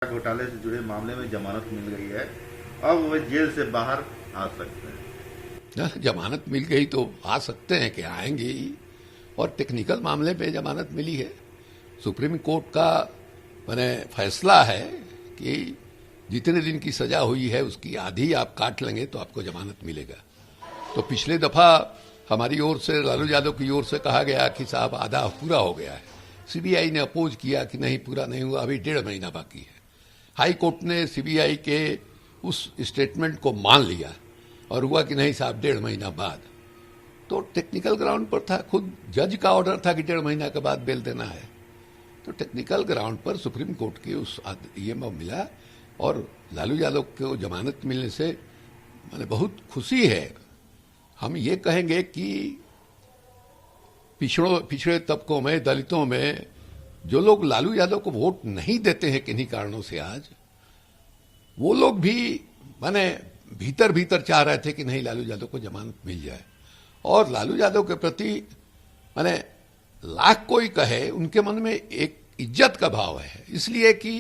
घोटाले से जुड़े मामले में जमानत मिल गई है। अब वे जेल से बाहर आ सकते हैं। जमानत मिल गई तो आ सकते हैं कि आएंगे ही। और टेक्निकल मामले पे जमानत मिली है। सुप्रीम कोर्ट का मैंने फैसला है कि जितने दिन की सजा हुई है उसकी आधी आप काट लेंगे तो आपको जमानत मिलेगा। तो पिछले दफा हमारी ओर से, लालू यादव की ओर से कहा गया कि साहब आधा पूरा हो गया है। सीबीआई ने अपोज किया कि नहीं, पूरा नहीं हुआ, अभी 1.5 महीना बाकी है। हाई कोर्ट ने सीबीआई के उस स्टेटमेंट को मान लिया और हुआ कि नहीं साहब 1.5 महीना बाद। तो टेक्निकल ग्राउंड पर था, खुद जज का ऑर्डर था कि 1.5 महीना के बाद बेल देना है। तो टेक्निकल ग्राउंड पर सुप्रीम कोर्ट के उस ये मिला और लालू यादव को जमानत मिलने से मैंने बहुत खुशी है। हम ये कहेंगे कि पिछड़े तबकों में, दलितों में जो लोग लालू यादव को वोट नहीं देते हैं किन्हीं कारणों से आज, वो लोग भी माने भीतर भीतर चाह रहे थे कि नहीं लालू यादव को जमानत मिल जाए। और लालू यादव के प्रति माने लाख कोई कहे, उनके मन में एक इज्जत का भाव है, इसलिए कि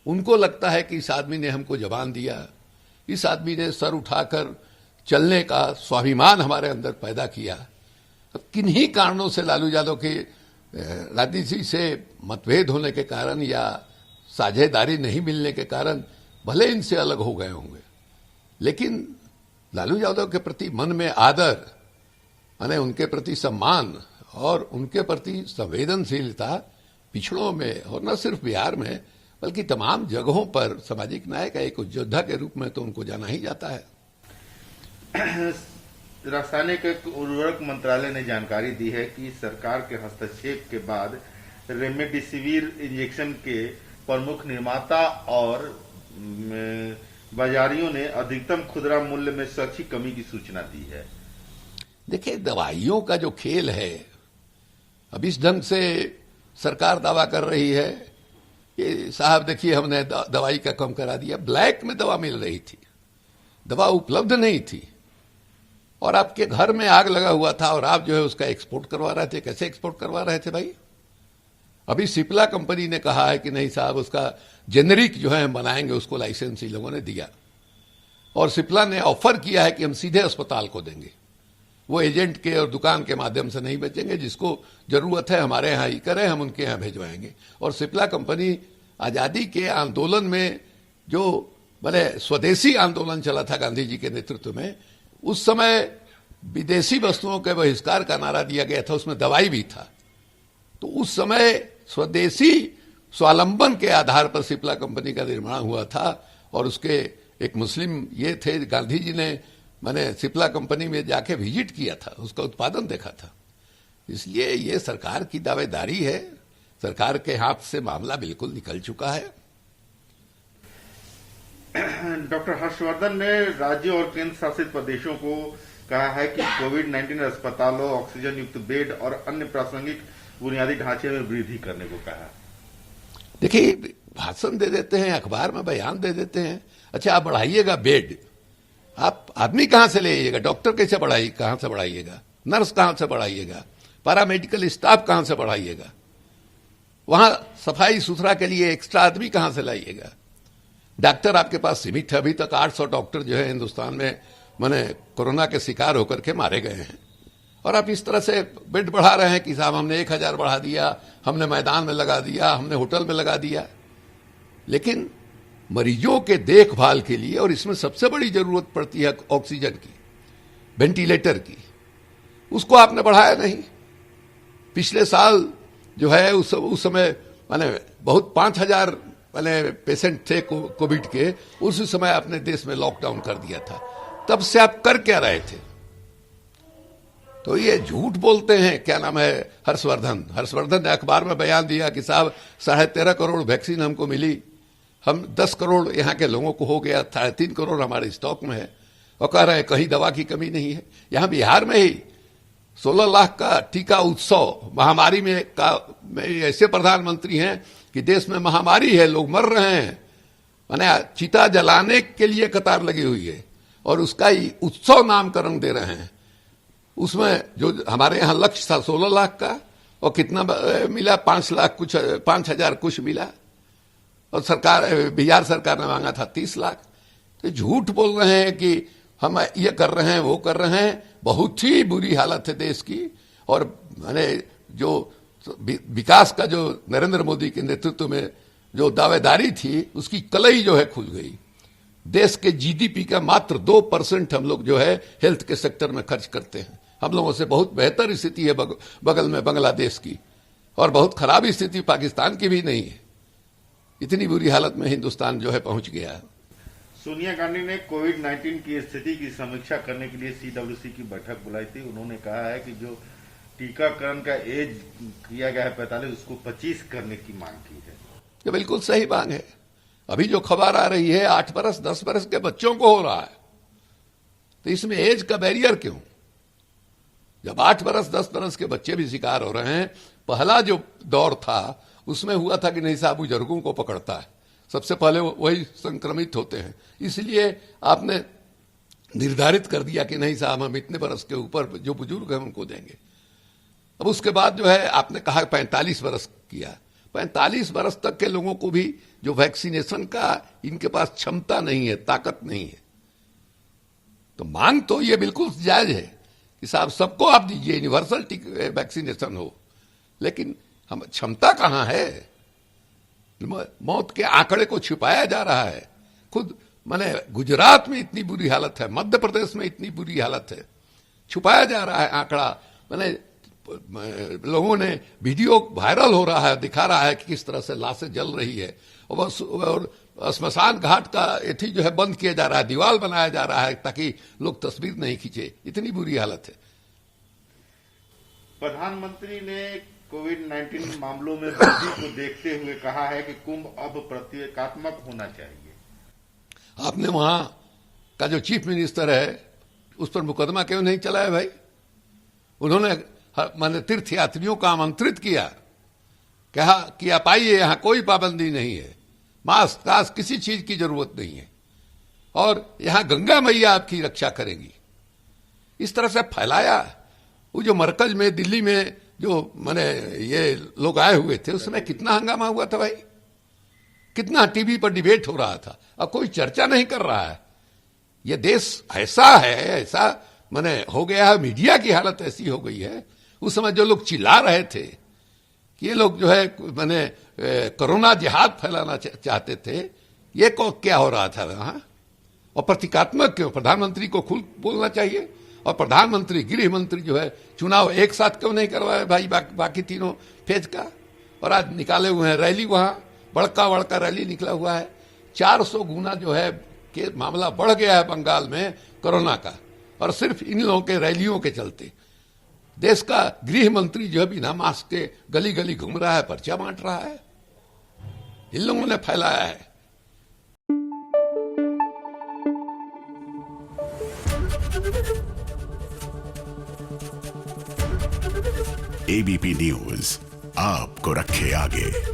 उनको लगता है कि इस आदमी ने हमको जबान दिया, इस आदमी ने सर उठाकर चलने का स्वाभिमान हमारे अंदर पैदा किया। किन्हीं कारणों से लालू यादव के राजनीति से मतभेद होने के कारण या साझेदारी नहीं मिलने के कारण भले इनसे अलग हो गए होंगे, लेकिन लालू यादव के प्रति मन में आदर, माने उनके प्रति सम्मान और उनके प्रति संवेदनशीलता पिछड़ों में, और न सिर्फ बिहार में बल्कि तमाम जगहों पर सामाजिक न्याय का एक योद्धा के रूप में तो उनको जाना ही जाता है। रासायनिक उर्वरक मंत्रालय ने जानकारी दी है कि सरकार के हस्तक्षेप के बाद रेमडेसिविर इंजेक्शन के प्रमुख निर्माता और बाजारियों ने अधिकतम खुदरा मूल्य में स्वैच्छिक कमी की सूचना दी है। देखिए, दवाइयों का जो खेल है, अब इस ढंग से सरकार दावा कर रही है कि साहब देखिए हमने दवाई का कम करा दिया। ब्लैक में दवा मिल रही थी, दवा उपलब्ध नहीं थी, और आपके घर में आग लगा हुआ था और आप जो है उसका एक्सपोर्ट करवा रहे थे। कैसे एक्सपोर्ट करवा रहे थे भाई? अभी सिप्ला कंपनी ने कहा है कि नहीं साहब उसका जेनरिक जो है हम बनाएंगे, उसको लाइसेंस इन लोगों ने दिया। और सिप्ला ने ऑफर किया है कि हम सीधे अस्पताल को देंगे, वो एजेंट के और दुकान के माध्यम से नहीं बेचेंगे। जिसको जरूरत है हमारे यहाँ ही करें, हम उनके यहाँ भेजवाएंगे। और सिप्ला कंपनी आजादी के आंदोलन में, जो बड़े स्वदेशी आंदोलन चला था गांधी जी के नेतृत्व में, उस समय विदेशी वस्तुओं के बहिष्कार का नारा दिया गया था, उसमें दवाई भी था। तो उस समय स्वदेशी स्वावलंबन के आधार पर सिप्ला कंपनी का निर्माण हुआ था। और उसके एक मुस्लिम ये थे, गांधी जी ने मैंने सिप्ला कंपनी में जाके विजिट किया था, उसका उत्पादन देखा था। इसलिए ये सरकार की दावेदारी है, सरकार के हाथ से मामला बिल्कुल निकल चुका है। डॉक्टर हर्षवर्धन ने राज्यों और केंद्र शासित प्रदेशों को कहा है कि कोविड-19 अस्पतालों, ऑक्सीजन युक्त बेड और अन्य प्रासंगिक बुनियादी ढांचे में वृद्धि करने को कहा। देखिए, भाषण दे देते हैं, अखबार में बयान दे देते हैं, अच्छा आप बढ़ाइएगा बेड, आप आदमी कहां से ले आइएगा? डॉक्टर कैसे कहां से बढ़ाइएगा? नर्स कहां से बढ़ाइएगा? पैरामेडिकल स्टाफ कहां से बढ़ाइएगा? वहां सफाई सुथरा के लिए एक्स्ट्रा आदमी कहां से लाइएगा? डॉक्टर आपके पास सीमित है। अभी तक 800 डॉक्टर जो है हिंदुस्तान में माने कोरोना के शिकार होकर के मारे गए हैं, और आप इस तरह से बेड बढ़ा रहे हैं कि साहब हमने 1000 बढ़ा दिया, हमने मैदान में लगा दिया, हमने होटल में लगा दिया। लेकिन मरीजों के देखभाल के लिए, और इसमें सबसे बड़ी जरूरत पड़ती है ऑक्सीजन की, वेंटिलेटर की, उसको आपने बढ़ाया नहीं। पिछले साल जो है उस समय माने बहुत 5000 माने पेशेंट थे कोविड के, उस समय आपने देश में लॉकडाउन कर दिया था। तब से आप कर क्या रहे थे? तो ये झूठ बोलते हैं। क्या नाम है, हर्षवर्धन ने अखबार में बयान दिया कि साहब 13.5 करोड़ वैक्सीन हमको मिली, हम 10 करोड़ यहाँ के लोगों को हो गया, 3.5 करोड़ हमारे स्टॉक में है, और कह रहे हैं कहीं दवा की कमी नहीं है। यहाँ बिहार में ही 16 लाख का टीका उत्सव, महामारी में ऐसे प्रधानमंत्री हैं कि देश में महामारी है, लोग मर रहे हैं, माने चिता जलाने के लिए कतार लगी हुई है, और उसका ही उत्सव नामकरण दे रहे हैं। उसमें जो हमारे यहाँ लक्ष्य था 16 लाख का, और कितना मिला? 5 लाख कुछ, 5000 कुछ मिला। और सरकार, बिहार सरकार ने मांगा था 30 लाख। तो झूठ बोल रहे हैं कि हम ये कर रहे हैं, वो कर रहे हैं। बहुत ही बुरी हालत है देश की। और मैंने जो विकास का जो नरेंद्र मोदी के नेतृत्व में जो दावेदारी थी, उसकी कलई जो है खुल गई। देश के जीडीपी का मात्र 2% हम लोग जो है हेल्थ के सेक्टर में खर्च करते हैं। हम लोगों से बहुत बेहतर स्थिति है बगल में बांग्लादेश की, और बहुत खराब स्थिति पाकिस्तान की भी नहीं है। इतनी बुरी हालत में हिंदुस्तान जो है पहुंच गया है। सोनिया गांधी ने कोविड-19 की स्थिति की समीक्षा करने के लिए सीडब्ल्यूसी की बैठक बुलाई थी। उन्होंने कहा है कि जो टीकाकरण का एज किया गया है 45, उसको 25 करने की मांग की है। ये बिल्कुल सही मांग है। अभी जो खबर आ रही है 8 बरस 10 बरस के बच्चों को हो रहा है, तो इसमें एज का बैरियर क्यों? जब 8 बरस 10 बरस के बच्चे भी शिकार हो रहे हैं। पहला जो दौर था उसमें हुआ था कि नहीं साहब, बुजुर्गों को पकड़ता है, सबसे पहले वही संक्रमित होते हैं। इसलिए आपने निर्धारित कर दिया कि नहीं साहब, हम इतने बरस के ऊपर जो बुजुर्ग हैं उनको देंगे। अब उसके बाद जो है आपने कहा 45 बरस किया। 45 बरस तक के लोगों को भी जो वैक्सीनेशन का इनके पास क्षमता नहीं है, ताकत नहीं है। तो मांग तो ये बिल्कुल जायज है कि साहब सबको आप दीजिए, यूनिवर्सल वैक्सीनेशन हो, लेकिन हम क्षमता कहां है? मौत के आंकड़े को छिपाया जा रहा है। खुद माने गुजरात में इतनी बुरी हालत है, मध्य प्रदेश में इतनी बुरी हालत है, छुपाया जा रहा है आंकड़ा। माने लोगों ने वीडियो वायरल हो रहा है, दिखा रहा है कि किस तरह से लाशें जल रही है, और स्मशान घाट का एथी जो है बंद किया जा रहा है, दीवार बनाया जा रहा है ताकि लोग तस्वीर नहीं खींचे। इतनी बुरी हालत है। प्रधानमंत्री ने कोविड-19 मामलों में वृद्धि को देखते हुए कहा है कि कुंभ अब प्रतीकात्मक होना चाहिए। आपने वहां का जो चीफ मिनिस्टर है उस पर मुकदमा क्यों नहीं चलाया भाई? उन्होंने माने तीर्थयात्रियों को आमंत्रित किया, कहा कि आप आइए, यहां कोई पाबंदी नहीं है, मास्क कास्क किसी चीज की जरूरत नहीं है, और यहां गंगा मैया आपकी रक्षा करेंगी। इस तरह से फैलाया। वो जो मरकज में दिल्ली में जो माने ये लोग आए हुए थे, उसमें कितना हंगामा हुआ था भाई, कितना टीवी पर डिबेट हो रहा था। अब कोई चर्चा नहीं कर रहा है। ये देश ऐसा है, ऐसा माने हो गया है, मीडिया की हालत ऐसी हो गई है। उस समय जो लोग चिल्ला रहे थे कि ये लोग जो है माने कोरोना जिहाद फैलाना चाहते थे, ये को क्या हो रहा था वहां? और प्रतीकात्मक क्यों? प्रधानमंत्री को खुल बोलना चाहिए। और प्रधानमंत्री, गृह मंत्री जो है, चुनाव एक साथ क्यों नहीं करवाए भाई बाकी तीनों फेज का? और आज निकाले हुए हैं रैली, वहां बड़का रैली निकला हुआ है। 400 गुना जो है कि मामला बढ़ गया है बंगाल में कोरोना का, और सिर्फ इन लोगों के रैलियों के चलते। देश का गृह मंत्री जो है बिना मास्क के गली गली घूम रहा है, पर्चा बांट रहा है। इन लोगों ने फैलाया है। एबीपी न्यूज आपको रखे आगे।